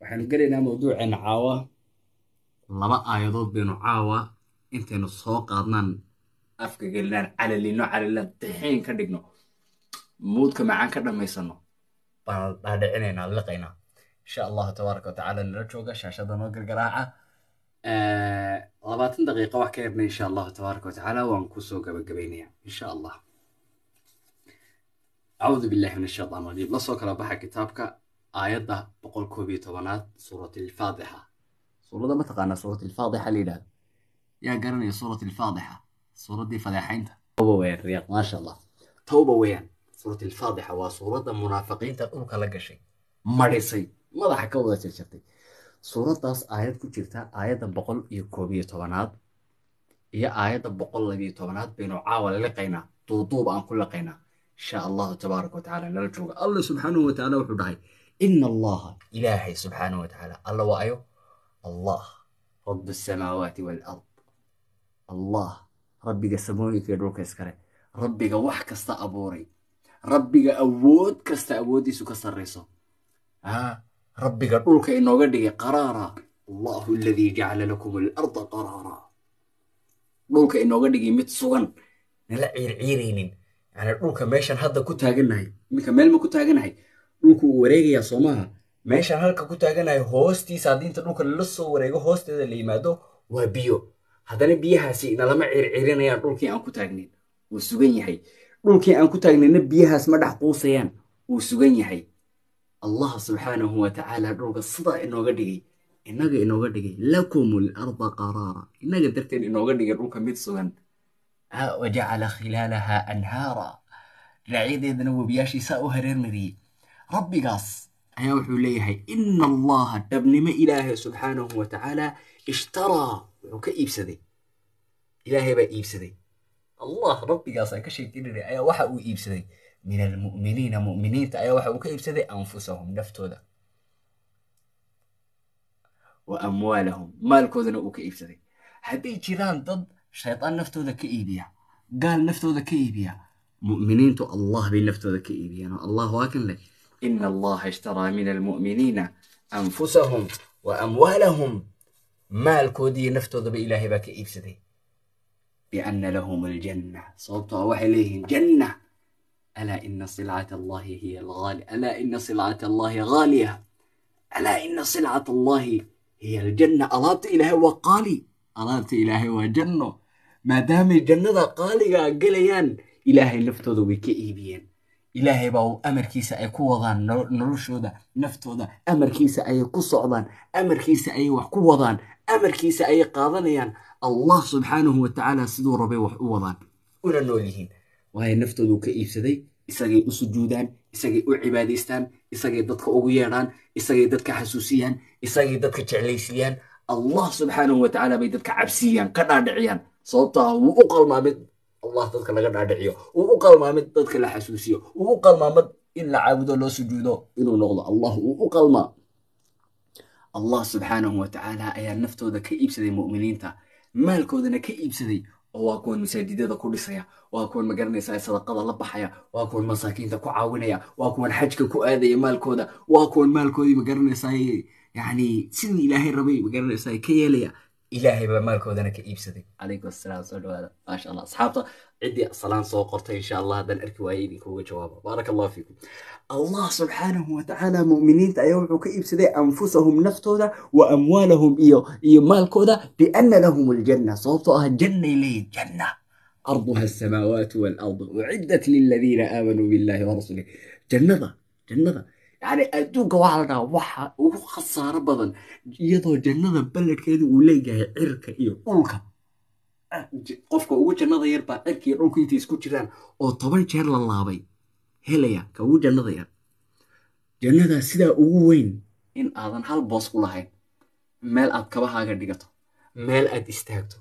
waxaanu gelaynaa mawduuceena caawa. Laba aayadood baynu caawa intaynu soo qaadnaan afka gelinaan calalino calalan daxiin ka dhigno muudka macaan ka dhammaysano baan dhaadhicinaynaa liqaynaa insha allahu tabaaraka watacaala. nala jooga shaashada noo gargaraaca 20 daqiiqo wax ka yarna insha allahu tabaaraka watacaala waan kusoo gabagabaynayaa insha allah. acuudu billahi min ashaytaan rajiim. la soo kala baxa kitaabka aayadda 111 suurat alfaadixa. suuradda ma taqaanaa suurat alfaadixa la yidhahdo? yaa garanaya suurat alfaadixa? suuraddii fadeexaynta tawba weeyaan riyaaq maasha allah. tawba weeyaan suurat alfaadixa waa suuradda munaafiqiinta dhulka la gashay madhisay madaxa ka wada jarjartay. suuraddaas aayad ku jirta aayadda 111 iyo aayadda 112 baynu caawa liqaynaa duuduub aan ku liqaynaa insha allahu tabaaraka watacaala. nala jooga. allah subxaanahu watacaala wuxuu dhahay ina allaha ilaahay subxaanahu watacaala alla waa ayo allah rabu asamaawaati waalard. allah rabbiga samooyinka iyo dhulka iskale, rabbiga wax kasta abuuray, rabbiga awood kasta awooddiisu ka sarrayso, rabbiga dhulka inooga dhigay qaraara. allahu aladii jacala lakum alarda qaraara. dhulka inooga dhigay mid sugan nala ciirciiraynin. yani dhulka meeshan hadda ku taaganahay iminka meel ma ku taaganahay? dhulku uu wareegayaa soo maaha. meeshan halka ku taaganahay hoostiisa haddii inta dhulka lala soo wareego hoosteeda la yimaado waa biyo. haddana biyahaasi nalama ciirciirinayaan dhulkii aan ku taagnayn, wuu sugan yahay. dhulkii aan ku taagnayna biyahaas ma dhex quusayaan, wuu sugan yahay. allah subxaanahu watacaala dhulka sidaa inooga dhigay, inaga inooga dhigay lakum larda qaraara, inaga darteed inooga dhigay dhulka mid sugan. wajacala khilaalaha anhaara, dhinacyadeedana webiyaashiisaa u hareer mariyey. rabbigaas ayaa wuxuu leeyahay ina allaha dhabnimo ilaahay subxaanahu watacaala ishtaraa wuxuu ka iibsaday. ilaahay baa iibsaday. allah rabbigaas aan ka sheekeynayna ayaa waxa uu iibsaday min almu'miniina, mu'miniinta ayaa waxa uu ka iibsaday anfusahum naftooda, wa amwaalahum maalkoodana uu ka iibsaday. hadday jiraan dad shaytaan naftooda ka iibiya, gaal naftooda ka iibiya, mu'miniintu allah bay naftooda ka iibiyaan. allah waa kan leh ina allaha ishtaraa min almu'miniina anfusahum wa amwaalahum, maalkoodii naftoodaba ilaahay baa ka iibsaday. biana lahum aljanna, sababtoo waxay leeyihiin janna. alaa ina silcata allahi hiya alghaali, alaa ina silcata allahi ghaaliya, alaa ina silcata allahi hiya aljanna. alaabta ilaahay waa qaali, alaabta ilaahay waa janno. maadaamay jannada qaaligaa gelayaan ilaahay naftooda way ka iibiyeen. ilaahay baa amarkiisa ay ku wadaan noloshooda, naftooda amarkiisa ayay ku socdaan, amarkiisa ayay wax ku wadaan, amarkiisa ayay qaadanayaan. allah subxaanahu watacaala siduu rabay wax u wadaan una nool yihiin. waayo naftoodu ka iibsaday, isagay u sujuudaan, isagay u cibaadaystaan, isagay dadka ugu yeedhaan, isagay dadka xasuusiyaan, isagay dadka jeclaysiiyaan. allah subxaanahu watacaala bay dadka cabsiiyaan, ka dhaadhiciyaan. sababtaa wuu u qalmaa mid allah dadka laga dhaadhiciyo, wuu u qalmaa mid dadka la xasuusiyo, wuu u qalmaa mid in la caabudo loo sujuudo inuu noqdo. allah wuu u qalmaa. allah subxaanahu watacaala ayaa naftooda ka iibsaday mu'miniinta, maalkoodana ka iibsaday. oo waa kuwan masaajidada ku dhisaya, waa kuwan magaranaysaa sadaqada la baxaya, waa kuwan masaakiinta ku caawinaya, waa kuwan xajka ku aadaya maalkooda, waa kuwan maalkoodii magaranaysaa yani sidii ilaahay rabay magaranaysaa ka yeelaya. ilaahay baa maalkoodana ka iibsaday. calaykum assalaam, soo dhawaada maasha allah. asxaabta ciddii salaan soo qortay insha allah haddaan arki waayey idinkuuga jawaaba. baaraka allahu fiikum. allah subxaanahu watacaala mu'miniinta ayaa wuxuu ka iibsaday anfusahum naftooda wa amwaalahum iyo maalkooda biana lahum aljanna, sababtoo ah jannay leeyihin. janna arduha asamaawaatu waalard uciddat liladiina aamanuu billahi warasuulih. jannada يعني adduunka waxaa la dhahaa waxa ugu khasaaro badan iyadoo jannada balladkeedu uu leeyahay cirka iyo dhulka. qofka ugu jannada yar baa cirka iyo dhulka intay isku jiraan oo 10 jeer la laabay helaya ka ugu jannada yar. jannadaa sidaa ugu weyn in aadan hal boos ku lahayn, meel aad kabahaaga dhigato, meel aad istaagto,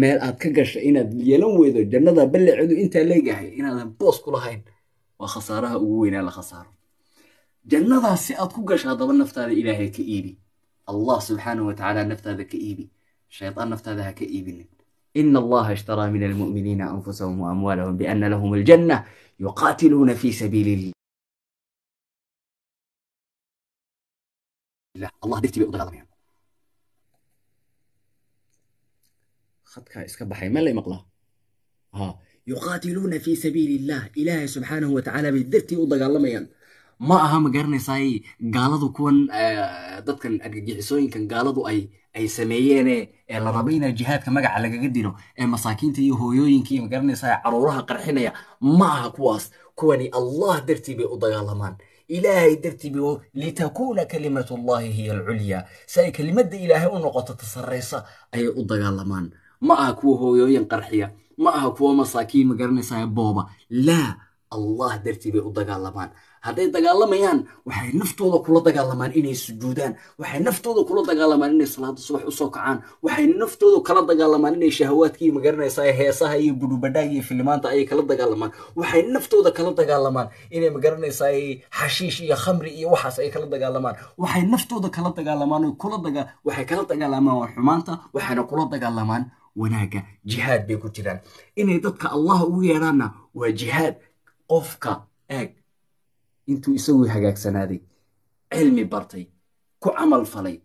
meel aad ka gasho inaad yeelan weydo. jannada balladkeedu intaa leeyahay inaadan boos ku lahayn waa khasaaraha ugu weynaa la khasaaro. jannadaas si aad ku gasho haddaba naftaada ilaahay ka iibi. allah subxaanahu watacaala naftaada ka iibi, shaytaan naftaada ha ka iibinin. ina allaha ishtaraa min almu'miniina anfusahum wa amwaalahum biana lahum aljanna yuqaatiluuna fi sabiili illah الله درتي بي ودغالميان خدك اسك بخاي ما لي مقلا ها يقاتلون في سبيل الله إله سبحانه وتعالى بدرتي ودغالميان ما aha ma garanaysaay gaaladu kuwan dadkan argagixisooyinkan gaaladu ay sameeyeen la rabo in jihaadka magaca lagaga dilo masaakiinta iyo hooyooyinka iyo ma garanaysaay caruuraha qarxinaya ma aha kuwaas kuwani Allah dartii bay u dagaalamaan ilaahay dartii bay litakuuna kalimatullahi hiya al-ulya say kalimada ilaahay u noqoto tasarreysa ay u dagaalamaan ma aha kuwa hooyooyin qarxiya ma aha kuwa masaakiin ma garanaysaay booba la Allah dartii bay u dagaalamaan hadday dagaalamayaan waxay naftooda kula dagaalamaan inay sujuudaan waxay naftooda kula dagaalamaan inay salaada subax u soo kacaan waxay naftooda kala dagaalamaan inay shahawaadkii ma garanaysaa heesaha iyo budubadhaag iyo filimaanta ay kala dagaalamaan waxay naftooda kala dagaalamaan inay ma garanaysaa xashiish iyo khamri iyo waxaas ay kala dagaalamaan waxay naftooda kala dagaalamaan waxay kala dagaalamaan xumaanta waxayna kula dagaalamaan wanaaga jihaad bay ku jiraan inay dadka Allah ugu yeeraana waa jihaad qofka eeg intuu isagu hagaagsanaaday cilmi bartay ku camal falay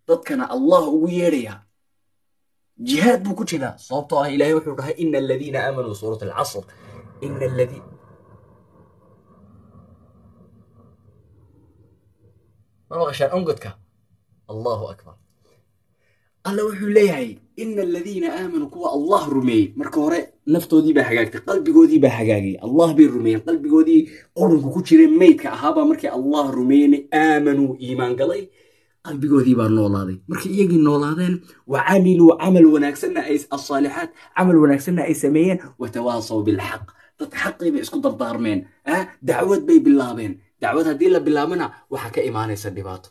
dadkana Allah ugu yeeraya jihaad buu ku jiraa sababtoo ah ilaahay wuxuu dhahay innal ladina aamanu suurat al-asr innal ladina ma maqashaan ongodka Allahu akbar الله وحو ليهي إن الذين آمنوا كوا الله رمي مركو هوري نفتودي با حقاقتي قلبيغودي با حقاقي الله بي رمي قلبيغودي قرنكو كجيرين ميدكا أهابا مركي الله رميني آمنوا إيمان قلي قلبيغودي با نولادي مركي إيغي نولادين وعملوا عمل وناكسنا أي الصالحات عمل وناكسنا أي سميين وتواصوا بالحق تتحقي بإسكو دردارمين دعوة بي باللابين دعوة هدي لا باللامنا وحكا إيماني سدباتو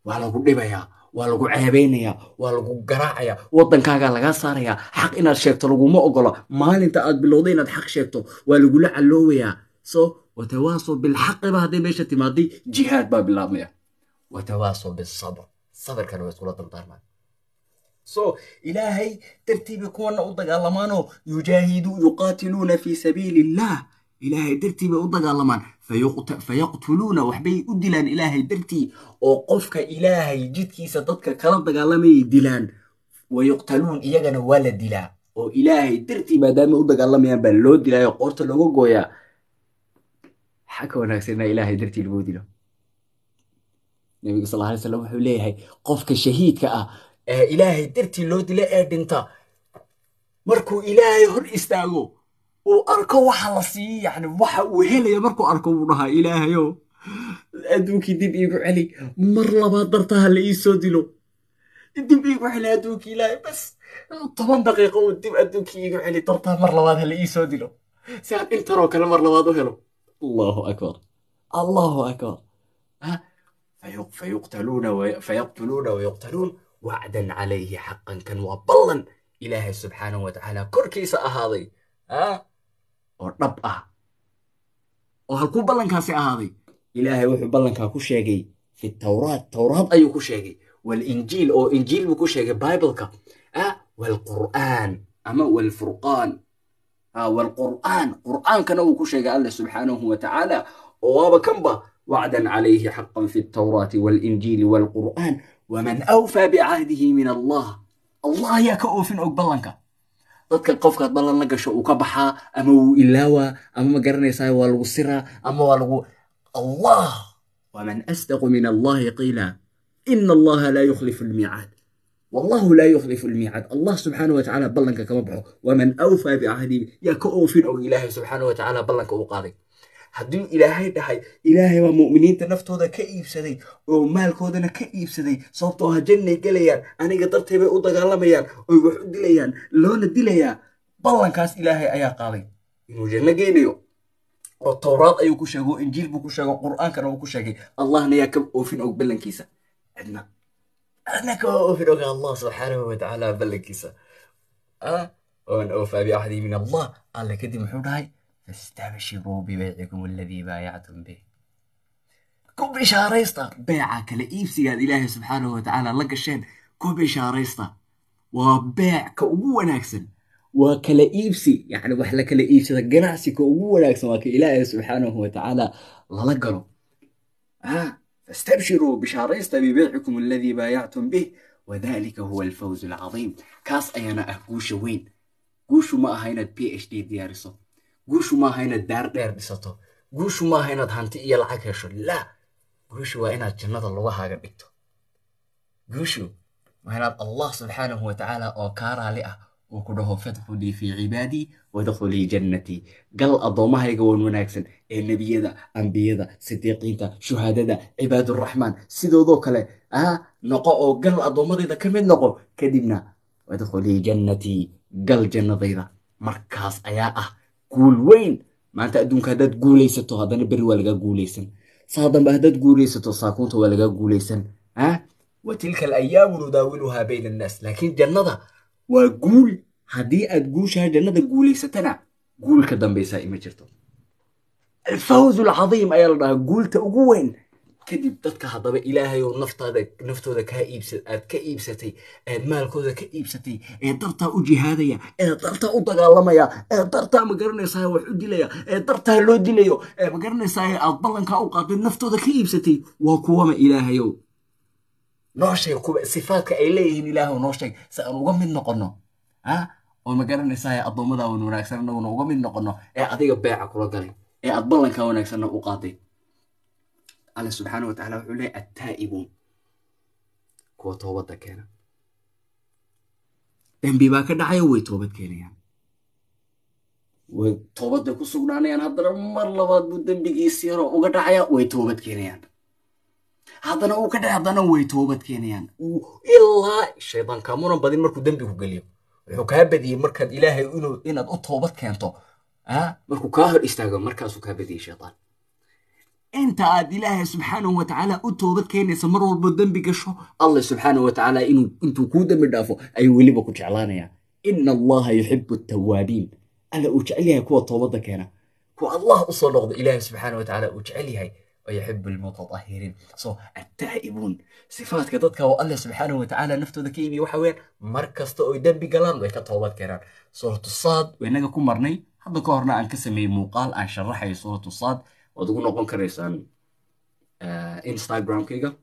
وعلى قد بيا waa lagu ceebeynaya waa lagu garaacaya wadankaaga laga saaraya xaq inaad sheegto laguma ogolo maalinta aad bilowday inaad xaq sheegto waa lagu la caloowaya watawaasaw bil haqq ba haday meesha timaadi jihaad ba bilaabmaya watawaasaw bis sabr sabrkana waa isku dardaarmaan ilaahay tartiib kuwana u dagaalamaano yuqatiluna fi sabilillah إلهي درتي بأضغالمان فيقتلون وحبي أدلان إلهي درتي وقفك إلهي جدكي ستدك كلام دغالمي دلان ويقتلون إياغنا ولا دلا وإلهي درتي مادام أضغالمي بلو دلا يقورت لغو قويا حكوا ناكسنا إلهي درتي لغو دلا النبي صلى الله عليه وسلم حوليه قفك شهيد كأ إلهي درتي لو دلا دنتا مركو إلهي هر استاغو وأركو وحلصي يعني وهلا مركو أركو ونها إلهيو أدوكي دب يقو علي مرة ما درتها اللي يسودلو دب يقو علي أدوكي إلهي بس 8 دقيقة ودب أدوكي يقو علي درتها مرة ما اللي يسودلو ساعات انت روك المرة ما هلو الله أكبر الله أكبر فيقتلون ويقتلون وعدا عليه حقا كان وبلا إلهي سبحانه وتعالى كركيس أهاضي ودب وهلكو بلنكاسي أهاضي إلهي وحو بلنكا كو شيغي في التوراة أيو كو شيغي والإنجيل أو إنجيل بكو شيغي بايبلكا والقرآن أما والفرقان والقرآن قرآن كانوا كو شيغي الله سبحانه وتعالى ووابا كمبا وعدا عليه حقا في التوراة والإنجيل والقرآن ومن أوفى بعهده من الله الله ياك أوفين أقبلنكا dadka qofka balan la gasho uu ka baxa ama uu ilaawa ama ma garanaysaa waa lagu sira ama waa lagu Allah wa man asdaqu min Allah qila inna Allah la yukhlifu al-mi'ad wallahu la yukhlifu al-mi'ad Allah subhanahu wa ta'ala balanka kama baxo wa man awfa bi ahdi ya ka oofin oo Ilaahay subhanahu wa ta'ala balanka uu qaaday haddii Ilaahay dhahay Ilaahay waa mu'miniinta naftooda ka iibsaday oo maalkoodana ka iibsaday sababtoo ah jannay galayaan aniga dartay bay u dagaalamayaan oo wax u dilayaan loona dilayaa balankaas Ilaahay ayaa qaaday inuu janno geynayo oo Tawraad ayuu ku sheego Injiil buu ku sheego Qur'aankana uu ku sheegay Allahna yaa ka oofin og balankiisa adna ka oofin og Allah subhanahu wa ta'ala balankiisa ومن أوفى بعهده من الله قال لك دي محو dhahay فاستبشروا ببيعكم الذي بايعتم به كو بشاريستا بيعة كلا إيبسي إلهي سبحانه وتعالى لك الشين كو بشاريستا وبيع كأبو وناكسن وكلا إيبسي يعني وحلا كلا إيبسي قناسي كأبو وناكسن وكا إلهي سبحانه وتعالى للقلو فاستبشروا بشاريستا ببيعكم الذي بايعتم به وذلك هو الفوز العظيم. كاس أيانا أهجوش وين جوشو ما هينا بي اتش دي ديارسو، جوشو ما هينا دار دير بسطو، جوشو ما هينا هانتي إيا لعك هشو، لا جوشو وإنا جنة الله هاقر بيكتو. جوشو وهنا الله سبحانه وتعالى أو كارا لئة وكده فادخلي في عبادي ودخلي جنتي. قال أضومها يقول وناكسن النبي ذا أنبياء ذا صديقين ذا شهداء ذا عباد الرحمن سيدو ذوك له نقو قال أضومها ذا كمين نقو كدبنا ودخلي جنتي قال جنة ذا مركز أياء قول وين ما أنت أدونك هذا تقول ليستو هذا نبر ولا قول ليسن صادم هذا تقول ليستو ساكونت ولا قول ليسن وتلك الأيام نداولها بين الناس. لكن جنة وقول هدي أتقولشها جنة قولي ستنا قول كدم بيسائي مجرتو الفوز العظيم أي الله قلت أقوين كدب تدك هضب إلهي ونفط هذا كإبستي مالك هذا كإبستي درتا أجي هذايا درتا أدقالمايا درتا مقرني سايا وحدي ليا درتا لودي ليو مقرني سايا أضلنك أوقات نفط هذا كإبستي وكوما إلهي نوشي صفاتك إليه إله ونوشي سأنوغم من نقنو وما garanaysaa adoomada oo wanaagsan oo uga mid noqono adiga beeca kula galay adballanka wanaagsan oo qaaday. Allah subhanahu wa ta'ala wuxuu leeyahay at-taa'ibun kuwa toobada keena dambi baa ka dhacay way toobad keenayaan way toobada ku sugnaanayaan haddana mar labaad buu dambigiisa yar uga dhacaya way toobad keenayaan haddana uu ka dhacay haddana way toobad keenayaan ilaa shaydaanka muran badin markuu dambi ku galiyo wuxuu kaa badiyay markaad ilaahay inaad u toobad keento markuu kaa hor istaago markaasuu kaa badiyay shaydaan. inta aad ilaahay subxaanahu wa tacaala u toobad keenaysa mar walba dembi gasho allah subxaanahu wa tacaala intuu kuu dembi dhaafo ayuu weliba ku jeclaanayaa. ina allaha yuxibu attawaabiin alla uu jecel yahay kuwa toobadda keena kuwa allah u soo noqda ilaahay subxaanahu wa tacaala uu jecel yahay ويحب المتطهرين. التائبون صفات كدتك والله سبحانه وتعالى نفتو ذكيمي وحوين مركز تو يدبي قلان ويكتوبات كيران. سورة الصاد وينك كون مرني حد كورنا عن كسمي مقال عن شرحي سورة الصاد وتقول نقول كريسان انستغرام كيغا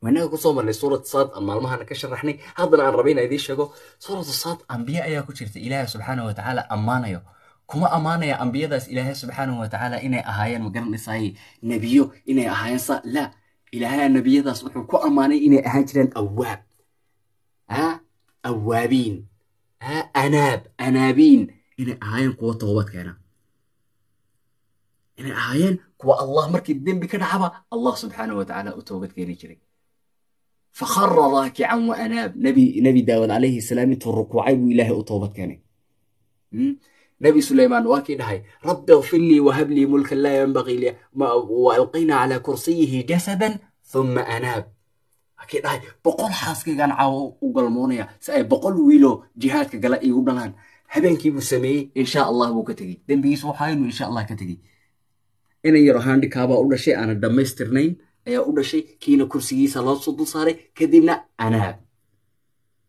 وينك كصومر لسورة الصاد أما المها نكشرحني هذا عن ربينا يدي شجو سورة الصاد أنبياء يا كشرت إله سبحانه وتعالى أمانة كما أمانة يا أنبياء داس إله سبحانه وتعالى إني أهاين مقرن إساي نبيو إني أهاين صا لا إله النبي داس وحنا كو أمانة إني أهاجرن أواب أوابين أنابين إني أهاين قوة توبت كنا إني أهاين قوة الله مركي الدين بكنا عبا الله سبحانه وتعالى أتوبت كنا جري فخر راكعا وأناب نبي داود عليه السلام الركوعي وإله أتوبت كنا نبي سليمان واكد هاي رب اغفر لي وهب لي ملكا لا ينبغي لي وألقينا على كرسيه جسدا ثم أناب أكيد هاي بقول حاسك كان عاو وقلمونيا سأي بقول ويلو جهادك قال إيه وبلان هبين كيف سمي إن شاء الله بو كتجي دم بيسو حاين وإن شاء الله كتجي إن يروحان دكابا أول شيء أنا دمسترنين أي أول شيء كينا كرسيه صلاة صد صاري كدمنا أناب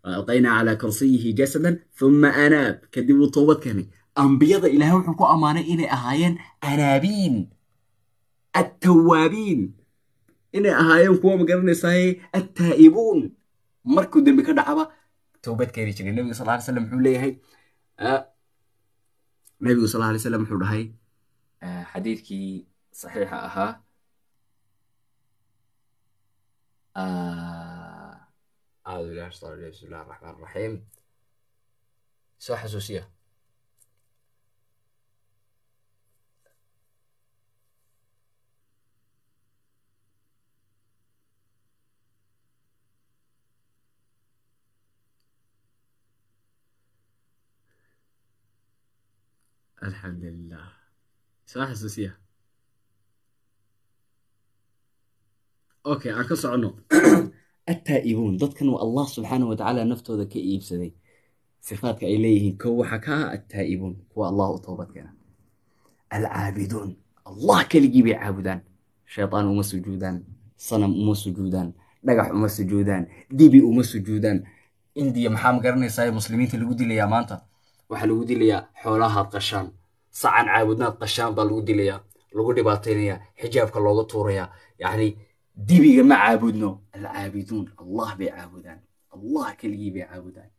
وألقينا على كرسيه جسدا ثم أناب كدبوا طوبة كاني أنبياء إلهي وحكو أمانة إني أهاين أنابين التوابين إني أهاين كوا مقرن ساي التائبون مركو دم بكرة عبا توبت كيري شكرا النبي صلى الله عليه وسلم حولي هاي النبي صلى الله عليه وسلم حولي هاي حديث كي صحيحة أها أعوذ بالله من الشيطان الرجيم بسم الله الرحمن الرحيم سو حسوسية الحمد لله سو حسوسية أوكي أنكسر عنه التائبون ضد كانوا الله سبحانه وتعالى نفته ذا كئيب سدي صفاتك إليه كو حكاها التائبون هو الله توبت كنا العابدون الله كلجي بيعبدان شيطان وما سجودان صنم وما سجودان دقح وما سجودان ديبي وما سجودان إندي محام قرني ساي مسلمين تلقودي لي يا مانتا وحلقودي لي حولها القشام صعن عابدنا القشام بالقودي لي لقودي باطينيا حجابك اللوغة طوريا يعني dibiga ma caabudno alcaabiduun allah bay caabudaan allah keligii bay caabudaan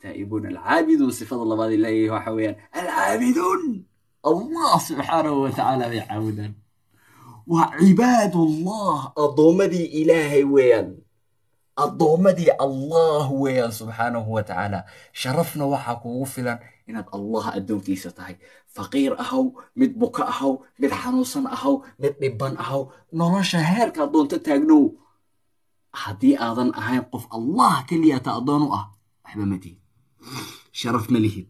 taa'ibuun alcaabiduun sifada labaad ee leeyahay waxa weeyaan alcaabiduun allah subxaanahu watacaala bay caabudaan waa cibaadullah addoommadii ilaahay weeyaan addoommadii allah weeyaan subxaanahu watacaala sharafna waxaa kugu filan inaad allah addoonkiisa tahay faqiir ahaw mid buka ahaw mid xanuunsan ahaw mid dhibban ahaw nolosha heerkaa doonto taagnow haddii aadan ahayn qof allah keliyata addoon u ah waxba ma tihid sharaf ma lihid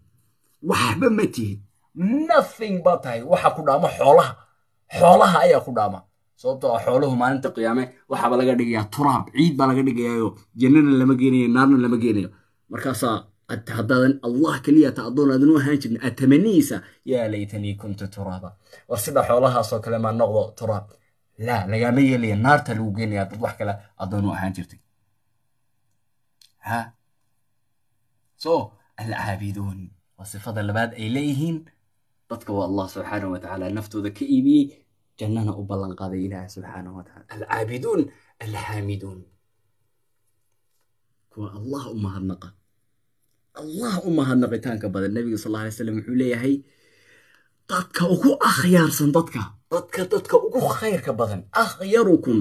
waxba ma tihid nothing baa tahay waxa ku dhaama xoolaha ayaa ku dhaama sababtoo ah xooluhu maalinta qiyaame waxaaba laga dhigayaa turaab ciid baa laga dhigayaayo jannana lama geenayo naarna lama geenayo markaasaa haddaadan allah keliyata addoon aadan u ahaan jirin aad tamaniyeysa yaa laytanii kuntu turaaba war sida xoolahaasoo kale maa noqdo turaab laa lagama yeelaya naarta lagu geenayaa dad wax kale addoon u ahaan jirtay ha so alcaabiduun waa sifada labaad ay leeyihiin dadka waa allah subxaanahu watacaala naftooda ka iibiyey jannana u ballan qaaday ilaahay subxaanahu watacaala alcaabiduun alxaamiduun kuwa allah u mahadnaqa allah u mahadnaqitaanka badan nabiga sal alla alay slam wuxuu leeyahay dadka ugu akhyaarsan dadka ugu khayrka badan akhyarukum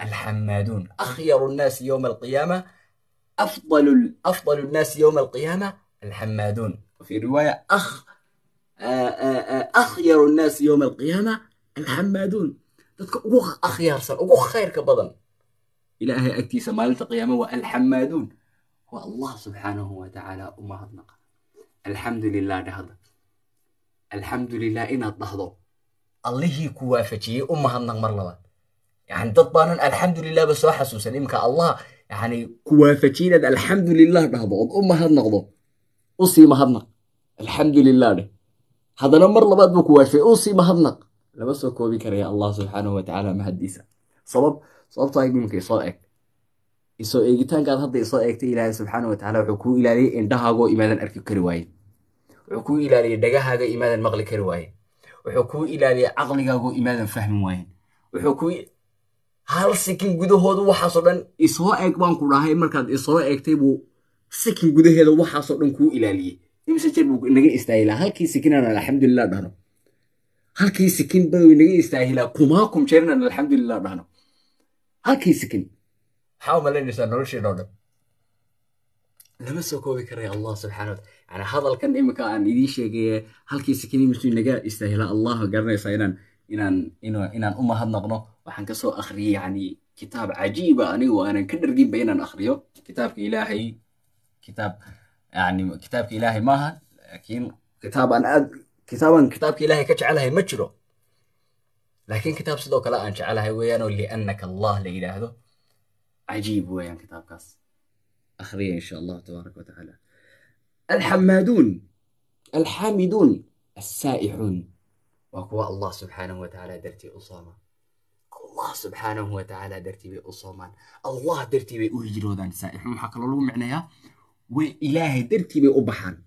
alxamaaduun akhyaru nnaasi yowma alqiyaama afdalu nnaasi yowma alqiyaama alxamaaduun وفي رواية أخير الناس يوم القيامة الحمادون تذكر أخيار سن خير كبدن إلهي أكتي سمالة القيامة والحمادون هو الله سبحانه وتعالى أمهدنا الحمد لله هذا الحمد لله إن الضهضو الله كوافتي أمهدنا مرلبا يعني تطبعنا الحمد لله بس حسوسا إمك الله يعني كوافتينا الحمد لله هذا أمهدنا غضو أصي مهدنا الحمد لله ده هذا نمر لبعض بكوافي أصي مهدنا لبس كوبي كريه الله سبحانه وتعالى مهديسا صوب طيب ممكن يصائك يجتان قال هذا يصائك إلهي سبحانه وتعالى وحكو إلهي إن دهاغو إمادا أركب كرواي وحكو إلهي دقاهاغو إمادا مغلي كرواي وحكو إلهي عقليغاغو إمادا فهم واين وحكو هل سكين قدو هودو وحاصلن يصائك بانكو راهي مركز يصائك تيبو سكين قدو هودو وحاصلن كو إلهي يمسا جربو نغي استايلا هالكي سكينانا الحمد لله دهنو هالكي سكين بوي نغي استايلا كماكم جيرنا الحمد لله دهنو هالكي سكين حاو مالينيسا نولشي دودم لما سوكوبي كري الله سبحانه وتعالى يعني هذا الكن إمكا أن يدي شيء هالكي سكيني مسلم نغا استايلا الله قرنيسا إنان أمها نغنو وحن كسو أخري يعني كتاب عجيبة أني وأنا كدر جيب بينا أخريو كتاب إلهي كتابك إلهي ماها لكن كتابك إلهي كجعلها مجرو لكن كتاب صدوك لا أنجعلها ويانو لأنك الله لإله هذا عجيب ويان كتاب كاس أخرية إن شاء الله تبارك وتعالى الحامدون السائحون وقوى الله سبحانه وتعالى درتي أصاما الله سبحانه وتعالى درتي بأصامان الله درتي بأهجرودان سائحون حكى له معناها وإلهي درتي بأبحان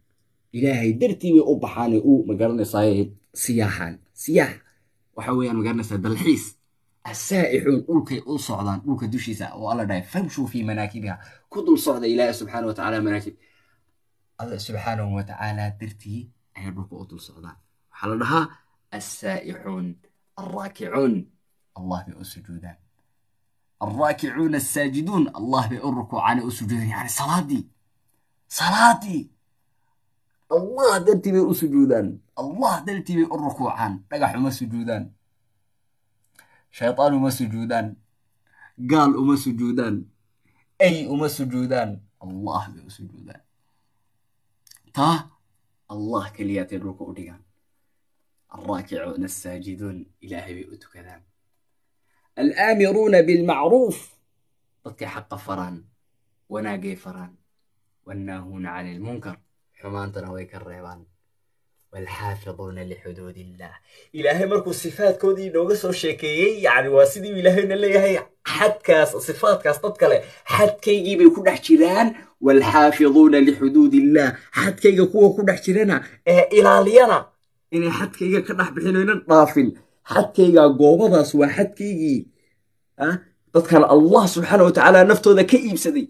إلهي درتي بأبحان مقارنة صايد سياح وحويا مقارنة صايد بالحيس السائحون أولكي أول صعدان أولكي دوشي ساء والله داي فامشوا في مناكبها كدل صعد إلهي سبحانه وتعالى مناكب الله سبحانه وتعالى درتي أيضاك أول صعدان حلالها السائحون الراكعون الله بأسجودان الراكعون الساجدون الله بأركعان أسجودان يعني صلاتي الله درتي بأسجودان الله درتي بأركعان رجع ما سجودان شيطان وما سجودان قال وما سجودان أي وما سجودان الله بأسجودان الله كليات الركوع ديان الراكعون الساجدون إلهي بأتكذان الآمرون بالمعروف ضدك حق فران وناقي فران والناهون عن المنكر حمان تنويك الريبان والحافظون لحدود الله إلهي مركو صفات كودي نوغس وشيكي يعني واسدي إلهي نليهي حد كاس صفات كاس تطكالي حد كي بيكون حجران والحافظون لحدود الله حد كي يكون حجرانا إلالينا إني حد كي كنح بحينو نطافل حد كي قوبضاس وحد كي dadkan allah subxaana watacaala naftooda ka iibsaday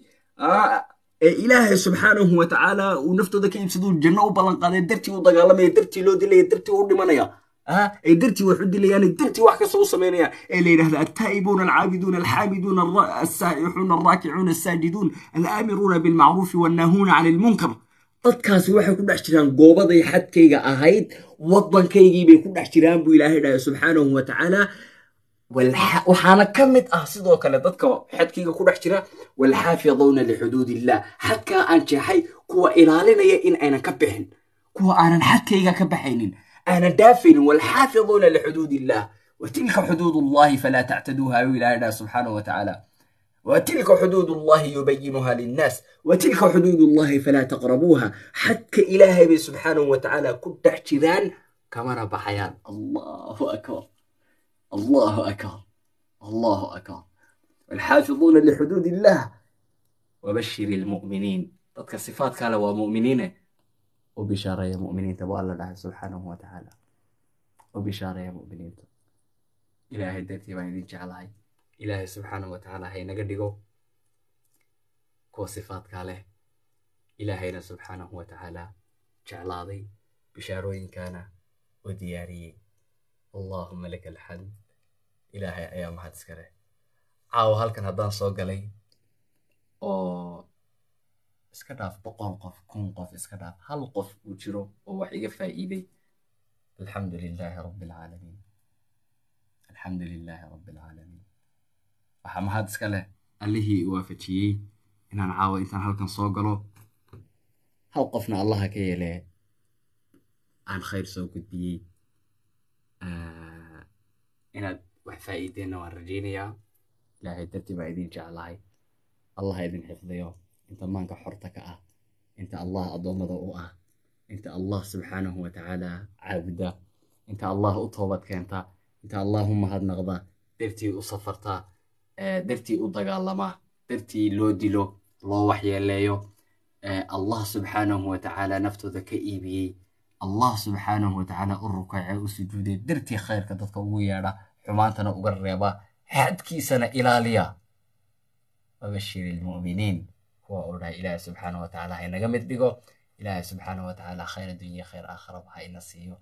ee ilaahay subxaanahu watacaala uu naftooda ka iibsaduu janno u ballan qaaday dartii u dagaalamaya dartii loo dilaya dartii u dhimanaya ay dartii wax u dilayaan dartii wax kasta u samaynayaan ee la yidhahda attaa'ibuuna alcaabiduuna alxaamiduuna alsaa'ixuuna alraakicuuna alsaajiduun alaamiruuna bilmacruufi wannaahuuna cani ilmunkar dadkaasi waxay ku dhex jiraan goobaday xadkayga ahayd waddankaygii bay ku dhex jiraan buu ilaahay dhahay subxaanahu watacaala waxaana ka mid ah sidoo kale dadka xadkayga ku dhex jira walxaafiduuna lixuduudillah xadkaa aan jeexay kuwa ilaalinaya in aynan ka bixin kuwa aanan xadkayga ka baxaynin aanan daafaynin walxaafiduuna lixuduudillah watilka xuduudullahi falaa tactaduuha ayuu ilaahay dhahay subxaanahu watacaala وتلك حدود الله يبينها للناس وتلك حدود الله فلا تقربوها حتى إلهي سبحانه وتعالى كنت احتذان كما بحيان الله أكبر الله أكبر الله أكبر والحافظون لحدود الله وبشر المؤمنين تلك الصفات قال ومؤمنين وبشارة يا مؤمنين تبع الله سبحانه وتعالى وبشارة يا مؤمنين إلهي دتي ما يدين جعلها إلهي سبحانه وتعالى هي نقدقو كو صفات كاله إلهينا سبحانه وتعالى جعلاضي بشاروين كان ودياري اللهم لك الحمد إلهي أيام هاتسكره عاو هالكن هدان صوغلي أو اسكداف بقون قف كون قف اسكداف هل قف وجرو ووحيق فائدي الحمد لله رب العالمين الحمد لله رب العالمين waxaa mahad iska leh allihii waafajiyey inaan caawa intaan halkan soo galo hal qofna allaha ka yeelee aan khayr soo gudbiyey inaad wax faa'iideenna waan rajaynayaa ilaahay dartii baa idin jeclahay allah idin xifdiyo inta maanka xorta ka ah inta allah addoommada u ah inta allah subxaanahu watacaala caabuda inta allah u toobad keenta inta allah u mahadnaqda dartii u safarta dartii u dagaalama dartii loo dilo loo waxyeeleeyo allah subxaanahu watacaala naftooda ka iibiyey allah subxaanahu watacaala u rukaacay u sujuuday dartii khayrka dadka ugu yeedha xumaantana uga reeba xadkiisana ilaaliya wabashir ilmu'miniin kuwa u dhahay ilaahay subxaanahu watacaala ha inaga mid dhigo ilaahay subxaanahu watacaala khayr addunya khayr aakhiraba ha ina siiyo